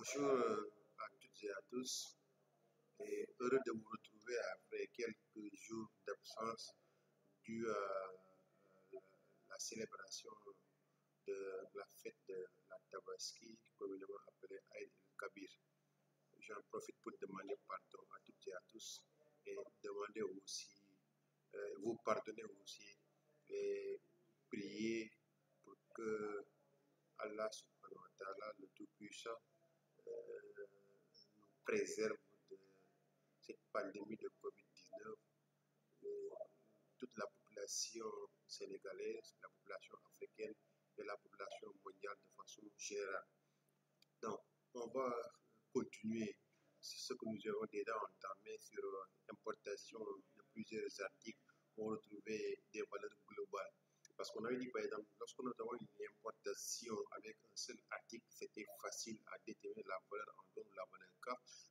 Bonjour à toutes et à tous, et heureux de vous retrouver après quelques jours d'absence dû à la célébration de la fête de la Tabaski, communément appelée Aïd el-Kabir. J'en profite pour demander pardon à toutes et à tous et demander aussi, vous pardonner aussi et prier pour que Allah subhanahu wa ta'ala, le Tout-Puissant, nous préserve de cette pandémie de Covid-19, toute la population sénégalaise, la population africaine et la population mondiale de façon générale. Donc, on va continuer ce que nous avons déjà entamé sur l'importation de plusieurs articles pour retrouver des valeurs globales. Parce qu'on avait dit, par exemple, lorsque nous avons une importation avec un seul article, c'était facile à déterminer la valeur en dehors de la valeur K.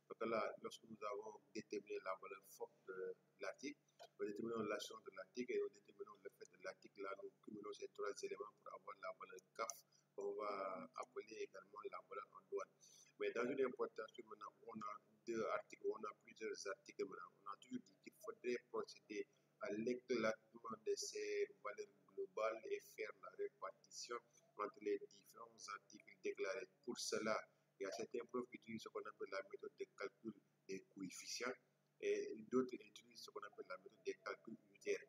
Parce que là, lorsque nous avons déterminé la valeur forte de l'article, nous déterminons l'assurance de l'article et nous déterminons le fait de l'article. Là, nous cumulons ces trois éléments pour avoir la valeur CAF, qu'on va appeler également la valeur en douane. Mais dans une importation, maintenant, on a deux articles, on a plusieurs articles maintenant. On a toujours dit qu'il faudrait procéder à l'éclatement de ces valeurs globales et faire la répartition entre les différents articles déclarés. Pour cela, il y a certains profs qui utilisent ce qu'on appelle la méthode de calcul des coefficients et d'autres utilisent ce qu'on appelle la méthode de calcul unitaire.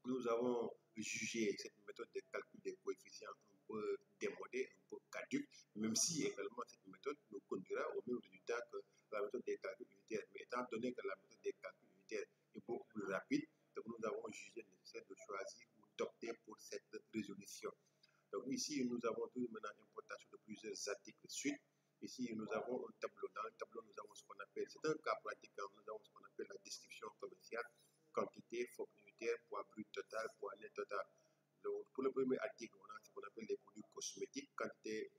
Nous avons jugé cette méthode de calcul des coefficients un peu démodée, un peu caduque, même si également cette méthode nous conduira au même résultat que la méthode des calculs unitaires. Mais étant donné que la méthode des calculs unitaires est beaucoup plus rapide, donc nous avons jugé nécessaire de choisir ou d'opter pour cette résolution. Donc ici, nous avons tout maintenant importation de plusieurs articles suite. Ici, nous avons un tableau. Dans le tableau, nous avons ce qu'on appelle, c'est un cas pratique, nous avons ce qu'on appelle la description commerciale, quantité, FOB unitaire, poids brut total, poids net total. Donc, pour le premier article, on a ce qu'on appelle les produits cosmétiques, quantité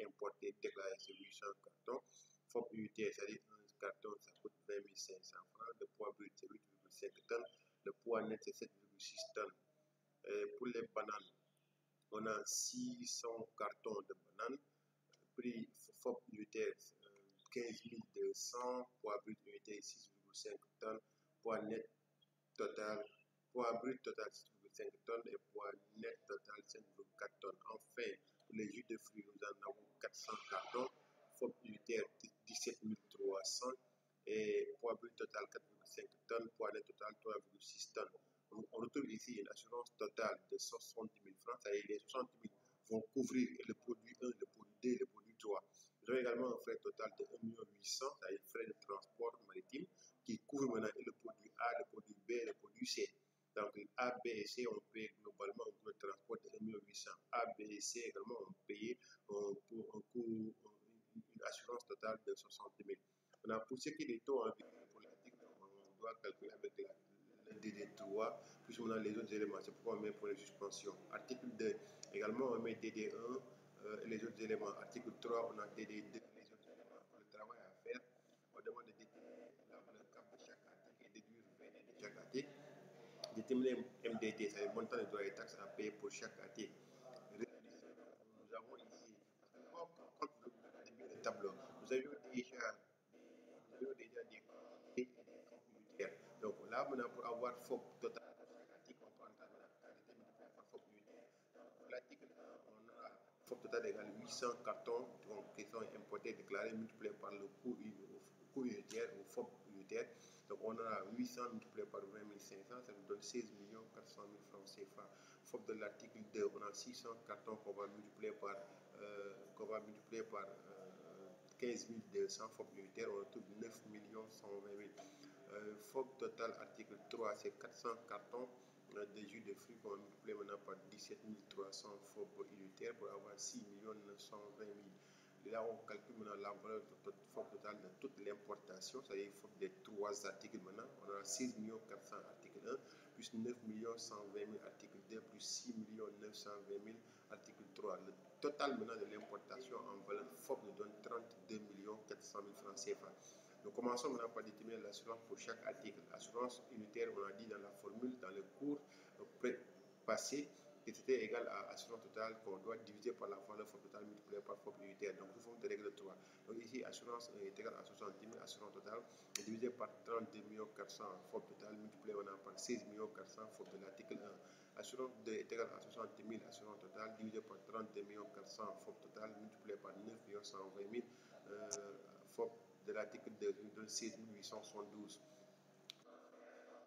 importée, déclarée sur 800 cartons. FOB unitaire, c'est-à-dire un carton, ça coûte 20 500 francs. Le poids brut, c'est 8,5 tonnes. Le poids net, c'est 7,6 tonnes. Pour les bananes, on a 600 cartons de bananes. Prix FOB unitaire 15 200, poids brut unitaire 6,5 tonnes, poids net total, poids brut total 6,5 tonnes et poids net total 5,4 tonnes. Enfin, pour les jus de fruits, nous en avons 400 cartons, FOB unitaire 17 300 et poids brut total 4,5 tonnes, poids net total 3,6 tonnes. On retrouve ici une assurance totale de 70 000 francs, c'est-à-dire les 60 000 vont couvrir le produit 1, le produit 2, le produit 3. Nous avons également un frais total de 1 800 000, c'est-à-dire frais de transport maritime, qui couvre maintenant le produit A, le produit B et le produit C. Donc A, B et C, on paye globalement un coût de transport de 1 800 000. A, B et C également, on paye une assurance totale de 60 000. Maintenant, pour ce qui est des taux en vigueur pour l'article, on doit calculer avec le DD3, plus on a les autres éléments. C'est pourquoi on met pour les suspensions. Article 2, également on met DD1, les autres éléments. Article 3, on a DD2, les autres éléments. Pour le travail à faire, on demande de déterminer la valeur cap de chaque article et déduire VD de chaque article. Déterminer MDT, c'est le montant de droits et taxes à payer pour chaque article. Nous avons ici, quand vous regardez le tableau, nous avions déjà des quantités et des FOB unitaires. Donc là, maintenant, pour avoir FOB total pour chaque article, on peut entendre la quantité multipliée par FOB unitaire. Pour l'article 1, on a FOB total égale 800 cartons donc, qui sont importés, déclarés, multipliés par le coût unitaire ou FOB unitaire. Donc on a 800 multiplié par 20 500, ça nous donne 16 400 000 francs CFA. FOB de l'article 2, on a 600 cartons qu'on va multiplier par 15 200 FOB unitaire, on retrouve 9 120 000. FOB total article 3, c'est 400 cartons de jus de fruits qu'on multiplie maintenant par 17 300 FOB unitaire pour avoir 6 920 000. Et là, on calcule maintenant la valeur de FOB total de toute l'importation, c'est-à-dire FOB des trois articles maintenant. On a 6 400 article 1, plus 9 120 000 article 2, plus 6 920 000 article 3. Le total maintenant de l'importation en valeur FOB nous donne 32 400 000 francs CFA. Nous commençons maintenant par déterminer l'assurance pour chaque article. Assurance unitaire, on a dit dans la formule, dans le cours passé, C'était égal à assurance totale qu'on doit diviser par la valeur FOB totale multipliée par FOB unitaire. Donc, sous forme de règle 3. Donc, ici, assurance est égale à 70 000, assurance totale, divisé par 32 400 FOB total multiplié par 16 400 FOB de l'article 1. Assurance 2 est égale à 70 000, assurance totale, divisé par 32 400 FOB total multiplié par 9 120 000 FOB de l'article 2, de 16 872.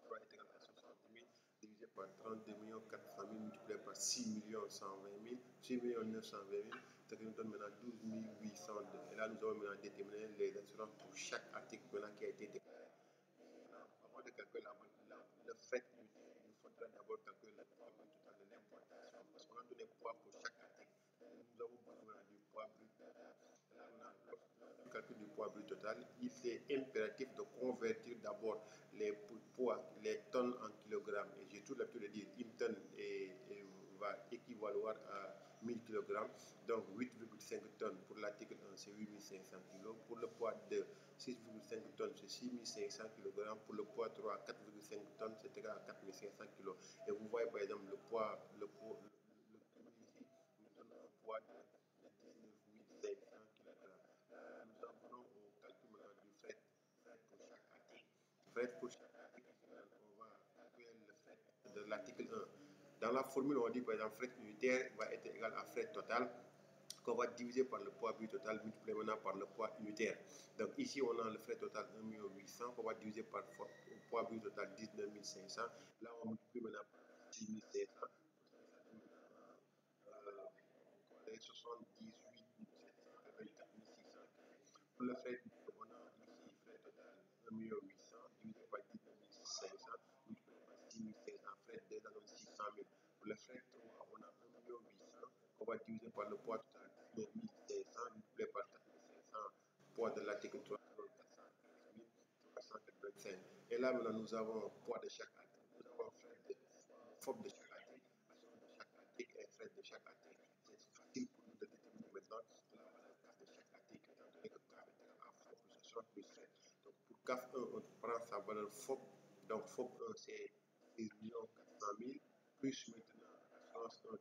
3 est égal à 60 000 divisé par 32 400 000 multiplié par 6 120 000, 6 920 000, ce qui nous donne maintenant 12 802. Et là, nous allons maintenant déterminer les assurances pour chaque article maintenant qui a été déclaré. Avant de calculer le frais unitaire, il nous faudra d'abord calculer le poids brut total de l'importation parce qu'on a donné poids pour chaque article. Nous avons besoin du poids brut. Le calcul du poids brut total, il est impératif de convertir d'abord les poids, les tonnes en kilogrammes. Et j'ai tout l'habitude de dire une tonne va équivaloir à 1000 kg. Donc 8,5 tonnes pour l'article 1, c'est 8500 kg. Pour le poids 2, 6,5 tonnes, c'est 6500 kg. Pour le poids 3, 4,5 tonnes, c'est égal à 4500 kg. Et vous voyez par exemple le poids ici nous donne un poids de 19 500 kg. Nous en venons au calcul du fret pour chaque article. Fret pour chaque article, on va calculer le fret de l'article 1. Dans la formule, on dit par exemple fret unitaire va être égal à fret total qu'on va diviser par le poids brut total multiplié maintenant par le poids unitaire. Donc ici, on a le frais total 1 800 qu'on va diviser par le poids brut total 19 500. Là, on multiplie maintenant par 6 500. 78 724 600. Pour le frais, on a ici frais total 1 800 divisé par 19 500 multiplié par 6 500. Frais 2, ça donne 600 000. Pour le frais 3, on a 1 800 qu'on va diviser par le poids total 19 500 multiplié par 4 500. Poids de l'article 3, 415 385. Et là, maintenant, nous avons poids de chaque article. Nous avons frais de FOB de chaque article, assurance de chaque article et frais de chaque article. C'est facile pour nous de déterminer maintenant la valeur CAF de chaque article, étant donné que CAF est égal à FOB plus assurance plus frais. Donc pour CAF 1, on prend sa valeur FOB. Donc FOB 1, c'est 6 400 000, plus maintenant assurance 1,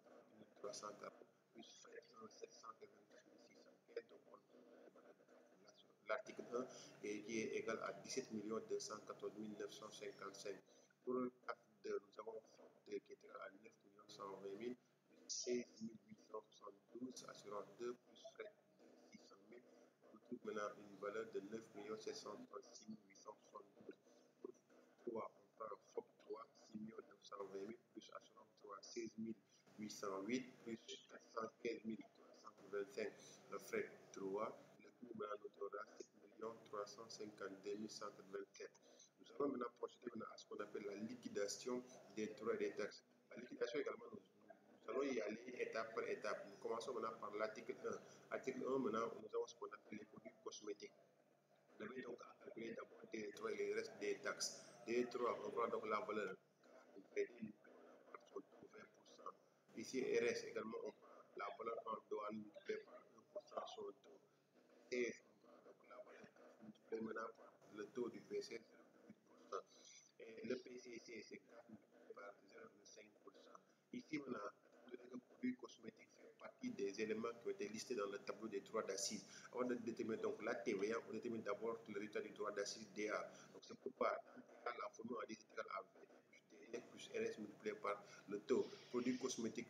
30 340, plus frais 1, 794 615. Donc on l'article 1 et qui est égal à 17 214 955. Pour le CAF 2, nous avons FOB 2 qui est égal à 9 120 000, 16 872, assurance 2 plus frais de 600 000. On trouve maintenant une valeur de 9 736 872. Pour 3, on prend FOB 3, 6 920 000 plus assurance 3, 16 808 plus 415 325. Le frais 3, le coût maintenant nous donnera 7 352 187. Nous allons maintenant procéder à ce qu'on appelle la liquidation des droits et des taxes. La liquidation également, nous allons y aller étape par étape. Nous commençons maintenant par l'article 1. Article 1, maintenant, nous avons ce qu'on appelle les produits cosmétiques. Vous devez donc calculer d'abord des droits et les restes des taxes. Des droits, on prend donc la valeur par son taux 20%. Ici, RS également, on prend la valeur en douane multipliée par 1% son taux. Et on prend donc la valeur multipliée maintenant par le taux du PC, 0,8%. Et le PCC, c'est 4 multiplié par 0,5%. Ici, maintenant, le produit cosmétique fait partie des éléments qui ont été listés dans le tableau des droits d'assises. Avant de déterminer donc la TVA, on détermine d'abord le résultat du droit d'assises DA. Donc c'est pourquoi la formule a dit c'est égal à V plus DA plus RS multiplié par le taux. Produit cosmétique,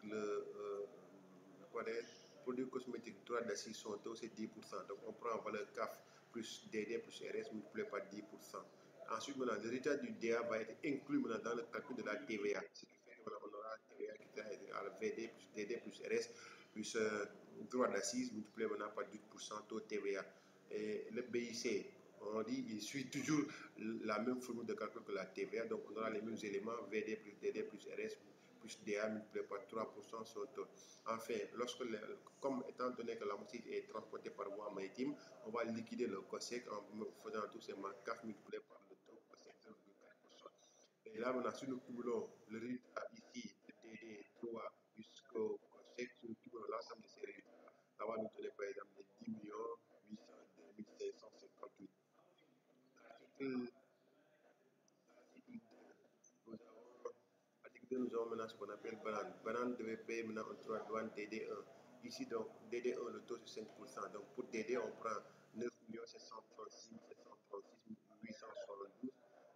produit cosmétique, droit d'assises, son taux c'est 10%. Donc on prend en valeur CAF plus DD plus RS multiplié par 10%. Ensuite, maintenant, le résultat du DA va être inclus maintenant dans le calcul de la TVA. Ce qui fait qu'on aura TVA qui est à VD plus DD plus RS plus droit d'assises multiplié maintenant par 10% taux TVA. Et le BIC, on dit, il suit toujours la même formule de calcul que la TVA. Donc, on aura les mêmes éléments, VD plus DD plus RS plus DA multiplié par 3% sur taux. Enfin, comme étant donné que la moitié est transportée par voie maritime, on va liquider le COSEC en faisant tout simplement CAF multiplié par le taux COSEC 0,4%. Et là, maintenant, si nous cumulons le résultat ici de DD 3 jusqu'au COSEC, si nous cumulons l'ensemble de ces résultats, ça va nous donner par exemple les 10 802 558. Article 2, nous avons maintenant ce qu'on qu'on appelle banane. Banane devait payer maintenant un droit de douane DD1. Ici, donc, DD1, le taux c'est 5%. Donc, pour DD, on prend 9 736 736 872.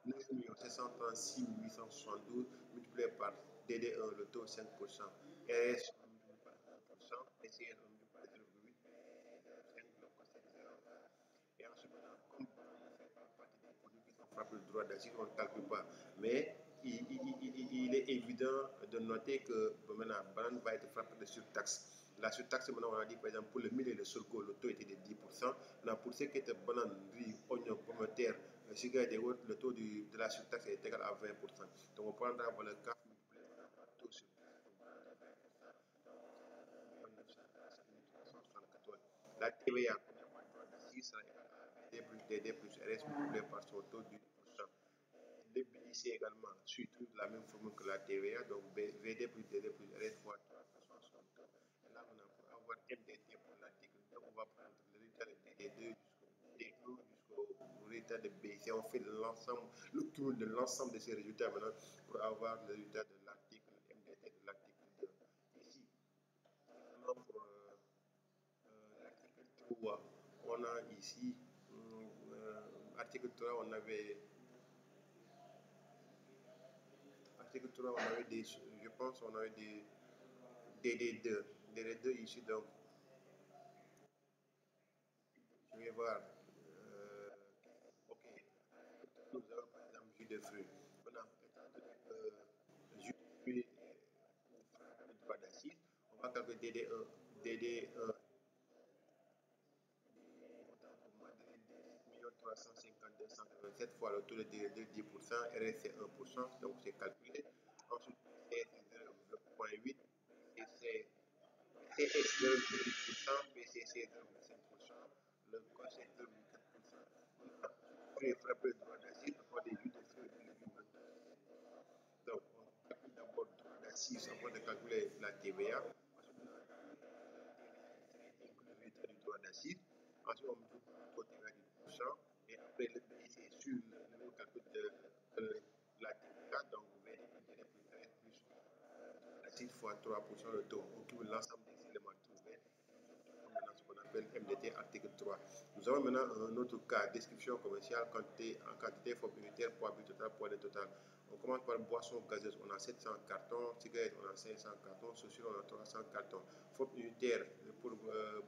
9 736 872 multiplié par DD1, le taux 5%. RS, on multiplie par 1%. SCN, on multiplie par 0,8. 5, donc c'est 0. Et ensuite, comme il fait pas partie des produits qui sont frappés de droit d'asile, on ne calcule pas. Mais il est évident de noter que maintenant, banane va être frappée de surtaxe. La surtaxe, maintenant, on a dit, par exemple, pour le mil et le sorgho, le taux était de 10%. Maintenant, pour ce qui était banane, riz, oignon, pomme de terre, cigarette et autres, le taux de la surtaxe est égal à 20%. Donc, on prendra le cas multiplié par le taux sur la TVA, si sera égal à VD plus DD plus RS multiplié par son taux de 10%. Le ici également suit la même formule que la TVA, donc VD plus DD plus RS fois 3 fois son taux. Et là, maintenant, pour avoir MDT pour l'article 2, on va prendre le résultat de DD2 jusqu'au D1 jusqu'au résultat de B. Si on fait l'ensemble, le cumul de l'ensemble de ces résultats maintenant pour avoir le résultat de l'article MDT de l'article 2. Ici, pour l'article 3, on a ici, article 3, on avait, article 3, on avait des, je pense, on avait des DD2. DD2 ici, donc, je vais voir. Ok, nous avons par exemple jus de fruits. Maintenant, jus de fruits est droit d'acide, on va calculer DD1. DD1 352 fois le taux de 10%, RS c'est 1%, donc c'est calculé. Ensuite, CS c'est 0,8, CS 0,8%, PCC 0,5%, le coche c'est 0,4%. Pour les frappés de droit d'acide, on prend des jus de fruits et des légumes. Donc, on calcule d'abord le droit d'acide avant de calculer la TVA. Le résultat du droit d'acide. Ensuite, on peut pour TVA du % et après le c'est sur le même calcul de la TVA, donc V plus l'acide fois 3% de taux. On trouve l'ensemble des éléments trouvés. Maintenant, ce qu'on appelle MDT article 3. Nous avons maintenant un autre cas, description commerciale, quantité, en quantité, forme unitaire, poids brut total, poids net total. On commence par boisson gazeuse, on a 700 cartons, cigarettes, on a 500 cartons, chaussures, on a 300 cartons. Forme unitaire pour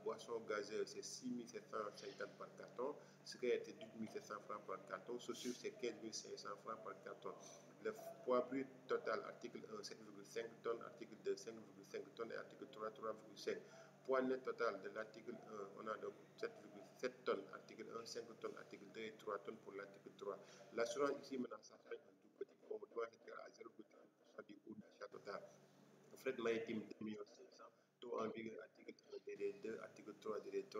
boisson gazeuse, c'est 6750 par carton, cigarettes, c'est 12 700 francs par carton, chaussures, c'est 15 500 francs par carton. Le poids brut total, article 1, 7,5 tonnes, article 2, 5,5 tonnes et article 3, 3,5. Poids net total de l'article 1, on a donc 7,7 tonnes, article 1, 5 tonnes, article 2 et 3 tonnes pour l'article 3. L'assurance ici, maintenant, ça fait un tout petit peu, on doit être à 0,1% du coût d'achat total. Frais maritime 2 500 000, taux en vigueur, article 1, DD2, article 3, DD3,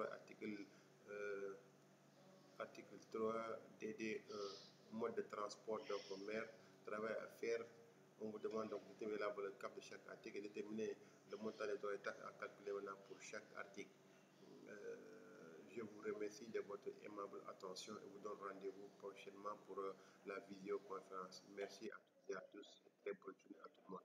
article 3, DD1, mode de transport donc mer, travail à faire. On vous demande donc de déterminer la valeur cap de chaque article et déterminer le montant des droits et taxes à calculer maintenant pour chaque article. Je vous remercie de votre aimable attention et vous donne rendez-vous prochainement pour la visioconférence. Merci à toutes et à tous et très bonne journée à tout le monde.